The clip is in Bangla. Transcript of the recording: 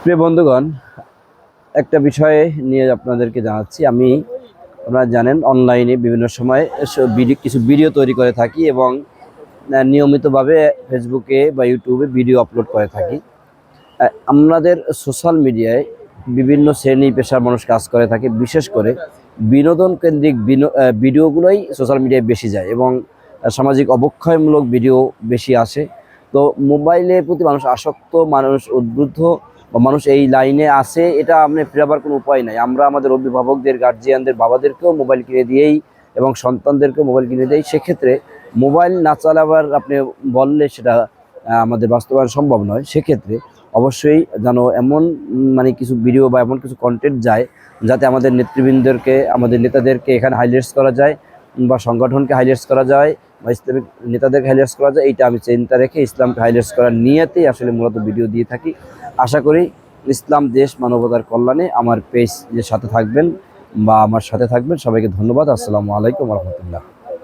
প্রিয় বন্ধুগণ, একটা বিষয় নিয়ে আপনাদেরকে জানাচ্ছি। আপনারা জানেন অনলাইনে বিভিন্ন সময় কিছু ভিডিও তৈরি করে থাকি এবং নিয়মিতভাবে ফেসবুকে বা ইউটিউবে ভিডিও আপলোড করে থাকি। আমাদের সোশ্যাল মিডিয়ায় বিভিন্ন শ্রেণী পেশার মানুষ কাজ করে থাকে। বিশেষ করে বিনোদন কেন্দ্রিক ভিডিওগুলোই সোশ্যাল মিডিয়ায় বেশি যায় এবং সামাজিক অবক্ষয়মূলক ভিডিও বেশি আসে। তো মোবাইলের প্রতি মানুষ আসক্ত, মানুষ উদ্বুদ্ধ বা মানুষ এই লাইনে আসে, এটা আপনি ফেরাবার কোনো উপায় নাই। আমরা আমাদের অভিভাবকদের, গার্জিয়ানদের, বাবাদেরকেও মোবাইল কিনে দিয়েই এবং সন্তানদেরকেও মোবাইল কিনে দিই। সেক্ষেত্রে মোবাইল না চালাবার আপনি বললে সেটা আমাদের বাস্তবায়ন সম্ভব নয়। সেক্ষেত্রে অবশ্যই যেন এমন কিছু ভিডিও বা এমন কিছু কন্টেন্ট যায় যাতে আমাদের নেতৃবৃন্দদেরকে, আমাদের নেতাদেরকে এখানে হাইলাইটস করা যায় বা সংগঠনকে হাইলাইটস করা যায় বা ইসলামিক নেতাদেরকে হাইলাইটস করা যায়। এইটা আমি চিন্তা রেখে ইসলামকে হাইলাইটস করার নিয়তেই আসলে মূলত ভিডিও দিয়ে থাকি। আশা করি ইসলাম, দেশ, মানবতার কল্যাণে আমার পেজের সাথে থাকবেন বা আমার সাথে থাকবেন। সবাইকে ধন্যবাদ। আসসালামু আলাইকুম ওয়া রাহমাতুল্লাহ।